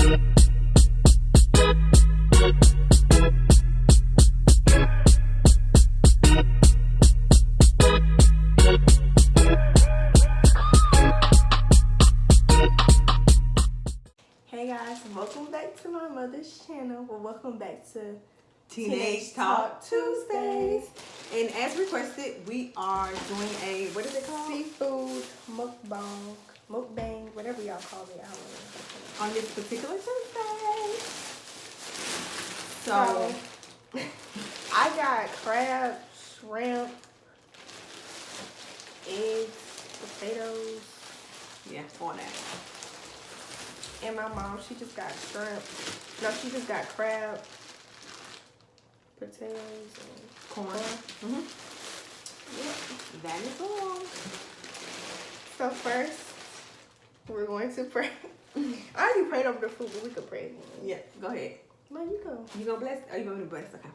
Welcome back to my mother's channel. Well, welcome back to Teenage Talk Tuesdays. And as requested, we are doing a, what is it called? Seafood mukbang, whatever y'all call it. I don't know. On this particular Tuesday. So, I got crab, shrimp, eggs, potatoes. Yeah, all that. And my mom, she just got shrimp. No, she just got crab, potatoes, and corn. Yep. That is all. So first, we're going to pray. I already prayed over the food, but we could pray again. Yeah, go ahead. No, you go. You gonna bless? Are you gonna bless? Okay.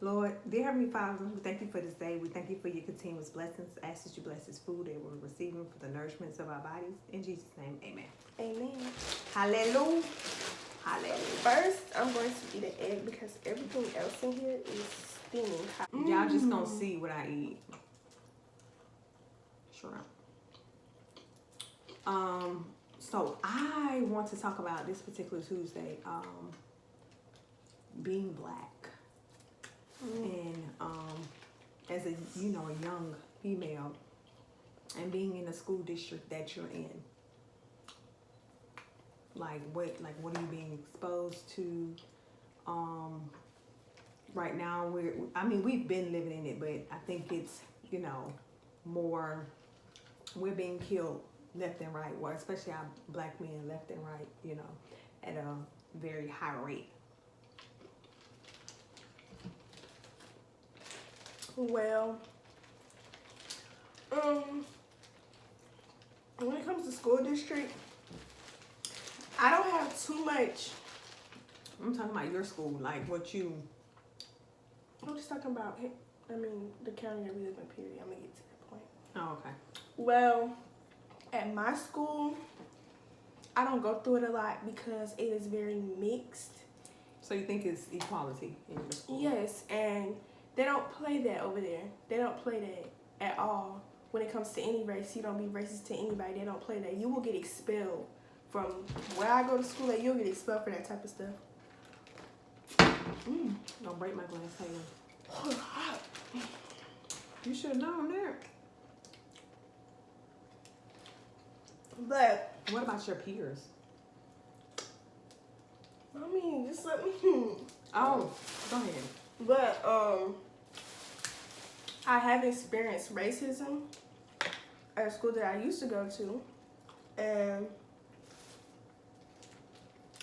Lord, dear Heavenly Father, we thank you for this day. We thank you for your continuous blessings. Ask that you bless this food that we're receiving for the nourishments of our bodies. In Jesus' name, amen. Amen. Hallelujah. Hallelujah. First, I'm going to eat an egg because everything else in here is steaming hot. Y'all just gonna see what I eat. Shrimp. So I want to talk about this particular Tuesday, being black. And as a young female, and being in the school district that you're in, what are you being exposed to? Right now we've been living in it, but I think it's more, we're being killed left and right, or especially our black men left and right, at a very high rate. Well, when it comes to school district, I don't have too much. I'm talking about your school, like what you. I'm just talking about, the county that we live in, period. I'm going to get to that point. Oh, okay. Well, at my school, I don't go through it a lot because it is very mixed. So you think it's equality in your school? Yes, and they don't play that over there. They don't play that at all. When it comes to any race, you don't be racist to anybody. They don't play that. You will get expelled from where I go to school. You'll get expelled for that type of stuff. Don't break my glass table. Oh, hot. You should have known that. But what about your peers? Just let me. Oh, go ahead. But I have experienced racism at a school that I used to go to, and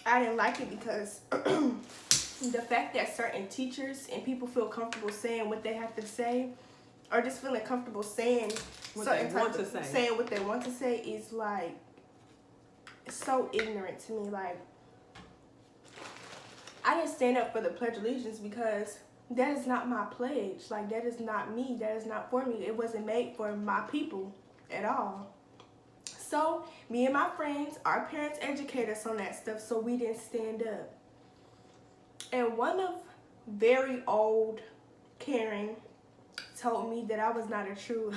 I didn't like it because the fact that certain teachers and people feel comfortable saying what they have to say, or just feeling comfortable saying what certain they want to say. Saying what they want to say is so ignorant to me. I didn't stand up for the Pledge of Allegiance because that is not my pledge. That is not me. That is not for me. It wasn't made for my people at all. So me and my friends, our parents educated us on that stuff, so we didn't stand up. And one of very old Karen told me that I was not a true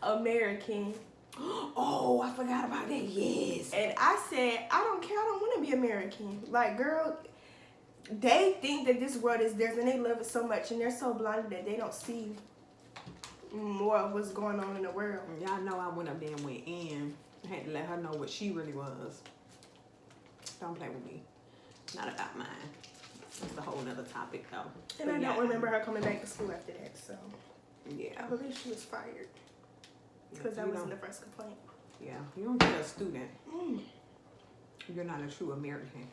American. Oh, I forgot about that. Yes. And I said, I don't care. I don't want to be American. Girl, they think that this world is theirs and they love it so much, and they're so blinded that they don't see more of what's going on in the world. Y'all know I went up there and went in. I had to let her know what she really was. Don't play with me. Not about mine. It's a whole nother topic though. And I don't remember her coming back to school after that, so yeah. I believe she was fired. Because that wasn't the first complaint. Yeah, you don't tell a student you're not a true American.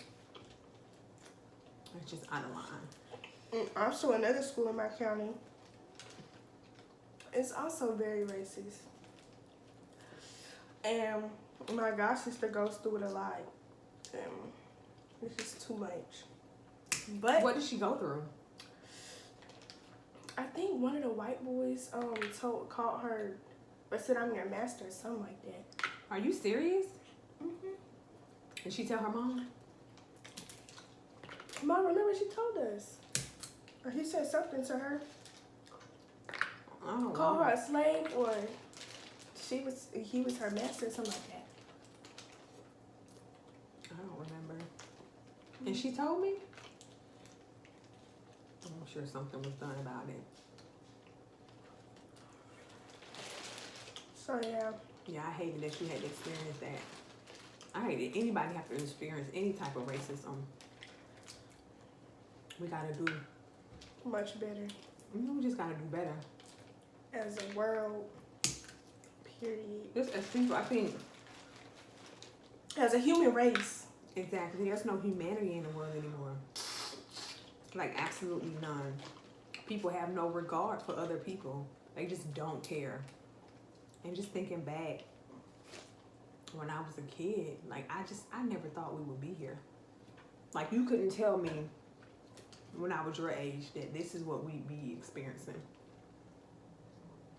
It's just out of line. Also, another school in my county is also very racist. And my god sister goes through it a lot. And it's just too much. But what did she go through? I think one of the white boys called her or said, I'm your master or something like that. Are you serious? Did she tell her mom? Mom, remember she told us. Or he said something to her. Oh, Call wow. her a slave, or he was her master, something like that. I don't remember. And she told me? I'm sure something was done about it. So yeah. Yeah, I hated that you had to experience that. I hated anybody have to experience any type of racism. We gotta do, Much better we just gotta do better. as a world, period. Just as people, I think, As a human race. exactly, there's no humanity in the world anymore. Like, absolutely none. People have no regard for other people. They just don't care. And just thinking back, when I was a kid, like, I never thought we would be here. Like, you couldn't tell me when I was your age that this is what we'd be experiencing.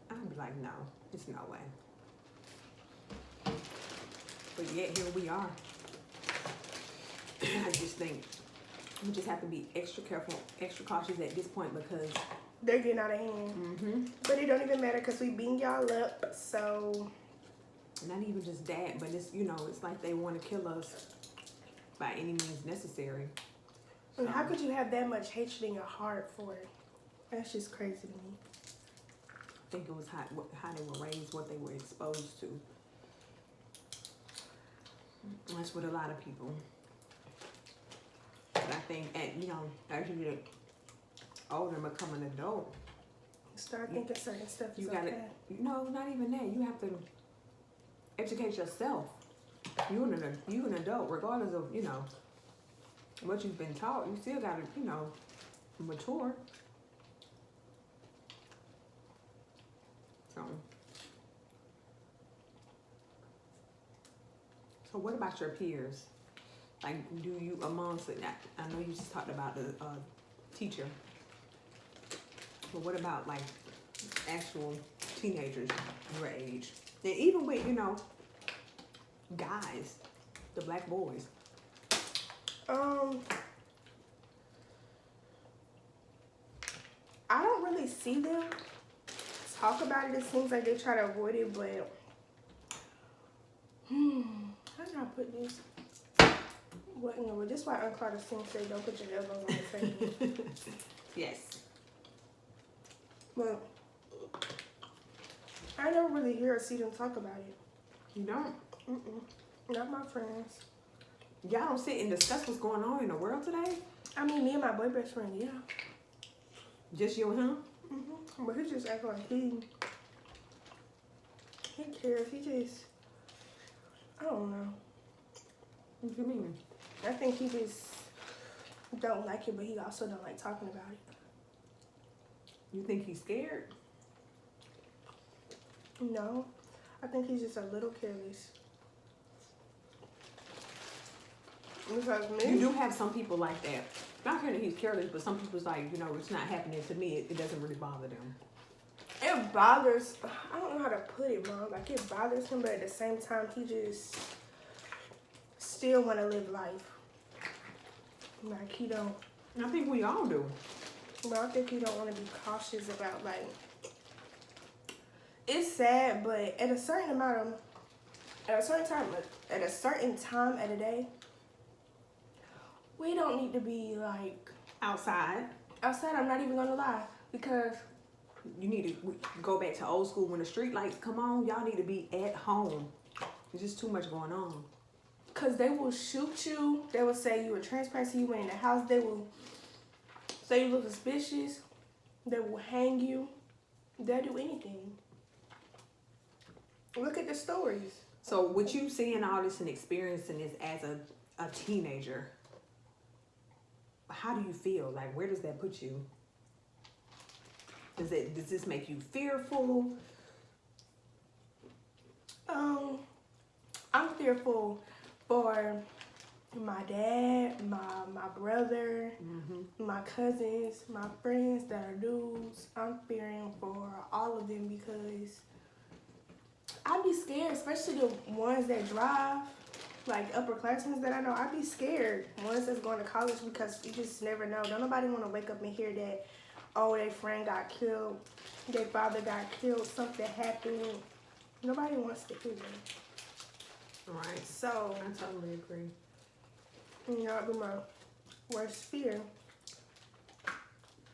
I'd be like, no, it's no way. But yet, here we are. I just think we just have to be extra careful, extra cautious at this point because They're getting out of hand. But it don't even matter because we beating y'all up, so. not even just that, but it's, it's like they want to kill us by any means necessary. And how could you have that much hatred in your heart for it? That's just crazy to me. I think it was how they were raised, what they were exposed to. That's with a lot of people. But I think as you get older and become an adult, Start thinking certain stuff is you gotta, okay. no, not even that. You have to educate yourself. You an adult, regardless of, what you've been taught. You still gotta, mature. So what about your peers? Like, do you amongst it? I know you just talked about the teacher, but what about like actual teenagers your age, and even with guys, the black boys? I don't really see them talk about it. It seems like they try to avoid it, but how did I put this? What in the world? This is why Aunt Carter said don't put your elbows on the table. Yes. But I don't really hear or see them talk about it. You don't? Not my friends. Y'all don't sit and discuss what's going on in the world today? I mean, me and my boy best friend, yeah. Just you and him? But he just act like he cares. He just, I don't know. What do you mean? I think he just don't like it, but he also don't like talking about it. You think he's scared? No, I think he's just a little careless. Because me, You do have some people like that. Not saying that he's careless, but some people's like, it's not happening to me. It doesn't really bother them. it bothers, I don't know how to put it, Mom. Like, it bothers him, but at the same time, he just still want to live life. Like, he don't. I think we all do. But I think he don't want to be cautious about, like, it's sad, but at a certain time of the day, we don't need to be, like, Outside. I'm not even gonna lie, because You need to go back to old school when the street lights come on. Y'all need to be at home. There's just too much going on. because they will shoot you, they will say you were trespassing, you went in the house, they will say you look suspicious, they will hang you, they'll do anything. Look at the stories. So with you seeing all this and experiencing this as a teenager, how do you feel? Like, where does that put you? Does this make you fearful? I'm fearful for my dad, my brother, my cousins, my friends that are dudes. I'm fearing for all of them because I'd be scared, especially the ones that drive. like upperclassmen that I know, I'd be scared. Ones that's going to college because you just never know. Don't nobody want to wake up and hear that, oh, their friend got killed, their father got killed, something happened. Nobody wants to hear that. Right. So I totally agree. You know, it'd be my worst fear.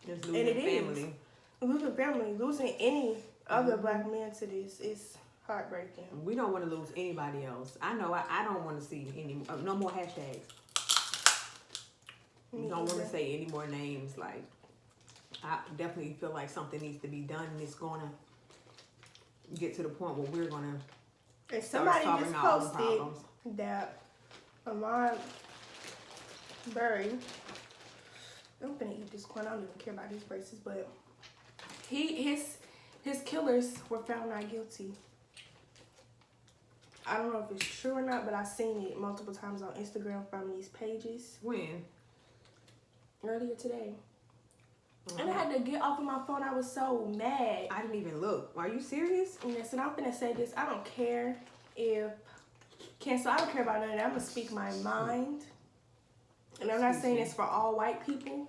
Just losing family. Losing family, losing any other black man to this is heartbreaking. We don't want to lose anybody else. I know I don't want to see any no more hashtags. You don't want to say any more names. Like, I definitely feel like something needs to be done, and it's gonna get to the point where we're gonna and start somebody solving just our own posted problems. that Ahmaud Berry, I'm gonna eat this corn. I don't even care about these braces, but his killers were found not guilty. I don't know if it's true or not, but I've seen it multiple times on Instagram from these pages. When? Earlier today. And I had to get off of my phone. I was so mad. I didn't even look. Are you serious? Yes, and I'm gonna say this. I don't care if cancel. I don't care about none of that. I'm gonna speak my mind. And I'm not saying it's for all white people.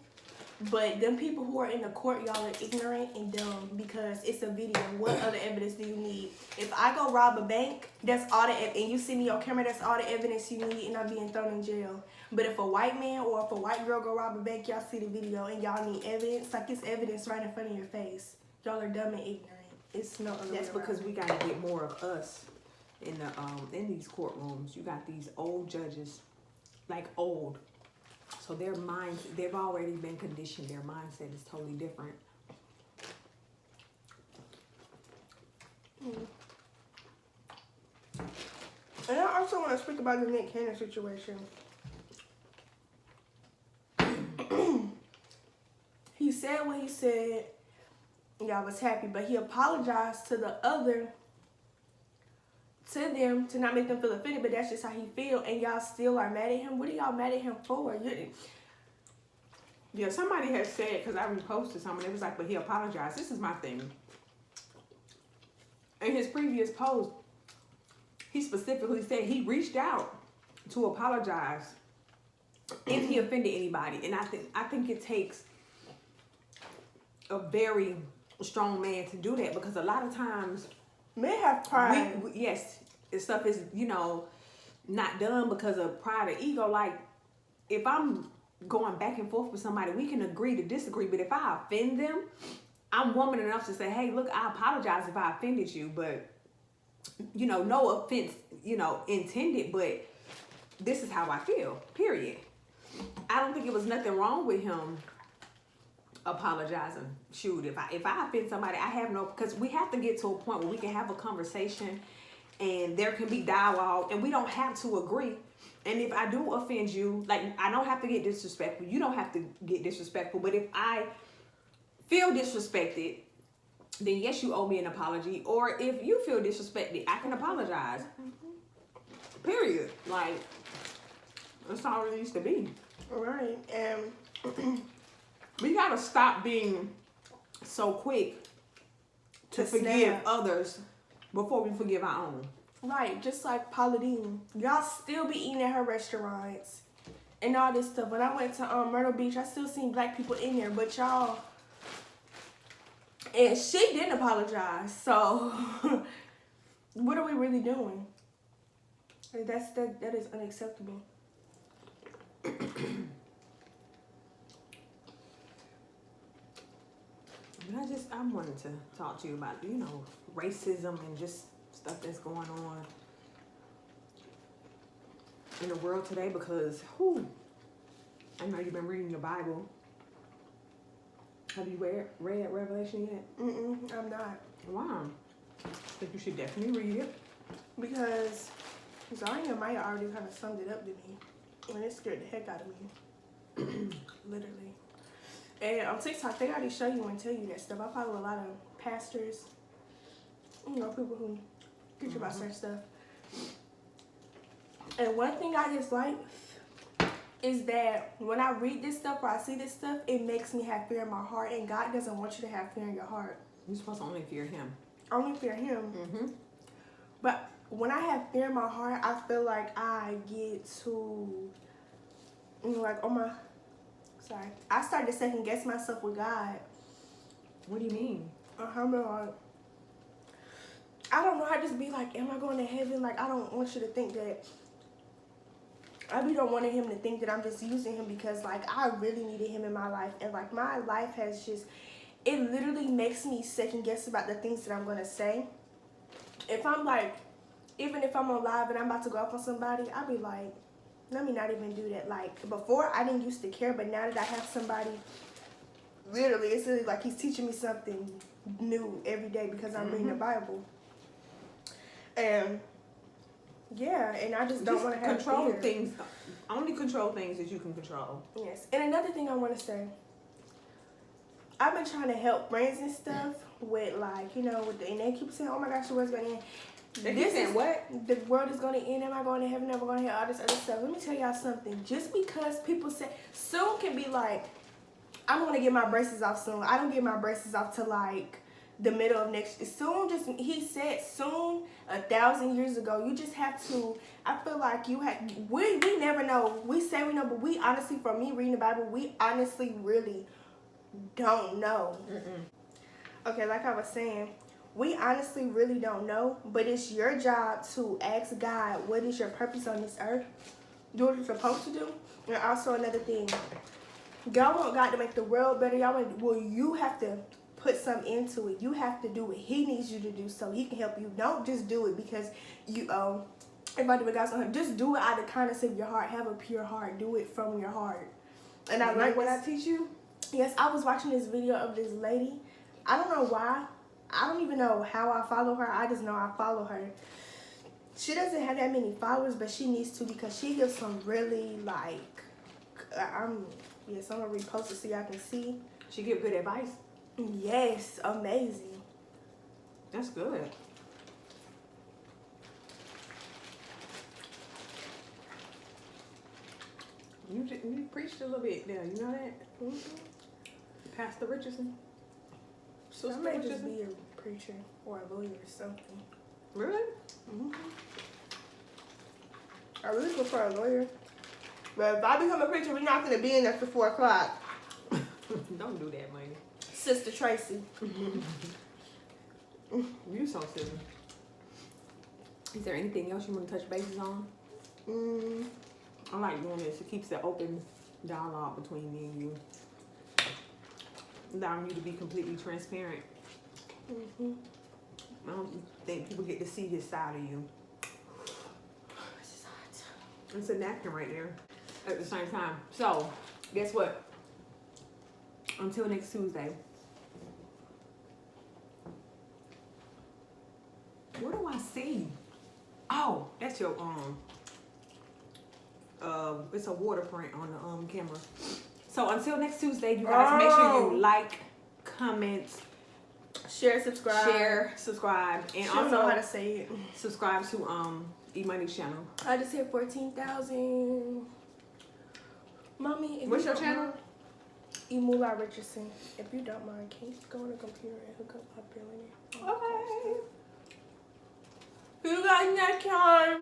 But them people who are in the court, y'all are ignorant and dumb because it's a video. What other evidence do you need? If I go rob a bank, that's all the and you see me on camera, that's all the evidence you need, and I'm being thrown in jail. But if a white man or if a white girl go rob a bank, y'all see the video and y'all need evidence. Like, it's evidence right in front of your face. Y'all are dumb and ignorant. It's no other That's way because around. we got to get more of us in the in these courtrooms. You got these old judges, like old. So their minds, they've already been conditioned. Their mindset is totally different. And I also want to speak about the Nick Cannon situation. He said what he said. Y'all was happy, but he apologized to them to not make them feel offended, but that's just how he feel, and y'all still are mad at him. What are y'all mad at him for? Yeah, somebody had said, because I reposted something, it was like, but he apologized. This is my thing. In his previous post, he specifically said he reached out to apologize if he offended anybody. And I think it takes a very strong man to do that, because a lot of times Men have pride. Yes, stuff is, not done because of pride or ego. Like, if I'm going back and forth with somebody, we can agree to disagree. But if I offend them, I'm woman enough to say, hey, look, I apologize if I offended you. But, no offense, intended. But this is how I feel, period. I don't think it was nothing wrong with him apologizing. Shoot, if I offend somebody, I have no, because we have to get to a point where we can have a conversation and there can be dialogue and we don't have to agree. And if I do offend you, like, I don't have to get disrespectful. You don't have to get disrespectful. But if I feel disrespected, then yes, you owe me an apology. Or if you feel disrespected, I can apologize. Period. Like, that's all it needs to be. All right. And we gotta stop being so quick to forgive others before we forgive our own. Right, just like Paula Deen. Y'all still be eating at her restaurants and all this stuff. When I went to Myrtle Beach, I still seen black people in there, but y'all, and she didn't apologize. So what are we really doing? Like, that is unacceptable. I wanted to talk to you about, racism and just stuff that's going on in the world today, because I know you've been reading your Bible. Have you read Revelation yet? I'm not. Wow. I think you should definitely read it. Because Zarya and Maya already kind of summed it up to me. And it scared the heck out of me. Literally. And on TikTok, they already show you and tell you that stuff. I follow a lot of pastors, people who preach about certain stuff. And one thing I dislike is that when I read this stuff or I see this stuff, it makes me have fear in my heart. And God doesn't want you to have fear in your heart. You're supposed to only fear Him. Only fear Him. Mm-hmm. But when I have fear in my heart, I feel like I get to, like, oh my, sorry. I started to second guess myself with God. What do you mean? I'm like, I don't know. I just be like, am I going to heaven? Like, I don't want you to think that. I really don't want him to think that I'm just using him because, like, I really needed him in my life. And, like, my life has just, it literally makes me second guess about the things that I'm going to say. If I'm, like, even if I'm on live and I'm about to go off on somebody, I'll be like, let me not even do that. Like, before, I didn't used to care, but now that I have somebody, literally, it's really like he's teaching me something new every day because I'm reading the Bible. And yeah, and I just don't want to have control fear. things. Only control things that you can control. Yes. And another thing I want to say, I've been trying to help friends and stuff with, like, you know, and they keep saying, oh my gosh, the world's going to end. They keep saying what? The world is going to end. Am I going to heaven? Am I going to hell? All this other stuff. Let me tell y'all something. Just because people say, soon can be like, I'm going to get my braces off soon. I don't get my braces off till, like, the middle of next year. Soon, just, he said soon, 1,000 years ago. You just have to, I feel like you have, we never know. We say we know, but we honestly, for me reading the Bible, we honestly really don't know. Okay, like I was saying, we honestly really don't know, but it's your job to ask God, what is your purpose on this earth? Do what you're supposed to do. And also another thing, y'all want God to make the world better. Y'all want, well, you have to put some into it. You have to do what he needs you to do so he can help you. Don't just do it because you everybody but God's on him. Just do it out of the kindness of your heart. Have a pure heart. Do it from your heart. And I learned what I teach you? Yes, I was watching this video of this lady. I don't know why. I don't even know how I follow her. I just know I follow her. She doesn't have that many followers, but she needs to because she gives some really, like, I'm going to repost it so y'all can see. She give good advice? Yes, amazing. That's good. You preached a little bit there, you know that? Pastor Richardson. I may just be a preacher or a lawyer or something. Really? I really prefer a lawyer. But if I become a preacher, we're not going to be in there for 4 o'clock. Don't do that, man. Sister Tracy. You so silly. Is there anything else you want to touch bases on? I like doing this. It keeps the open dialogue between me and you. Allowing you to be completely transparent. I don't think people get to see this side of you. This is hot. It's a napkin right there at the same time. So, guess what? Until next Tuesday. What do I see? Oh, that's your it's a water print on the camera. So until next Tuesday, you guys make sure you like, comment, share, subscribe, and also also know how to say it. Subscribe to E-Money's channel. I just hit 14,000. Mommy, what's your channel? Emula Richardson. If you don't mind, can you go on the computer and hook up my billing? Okay. See you guys next time.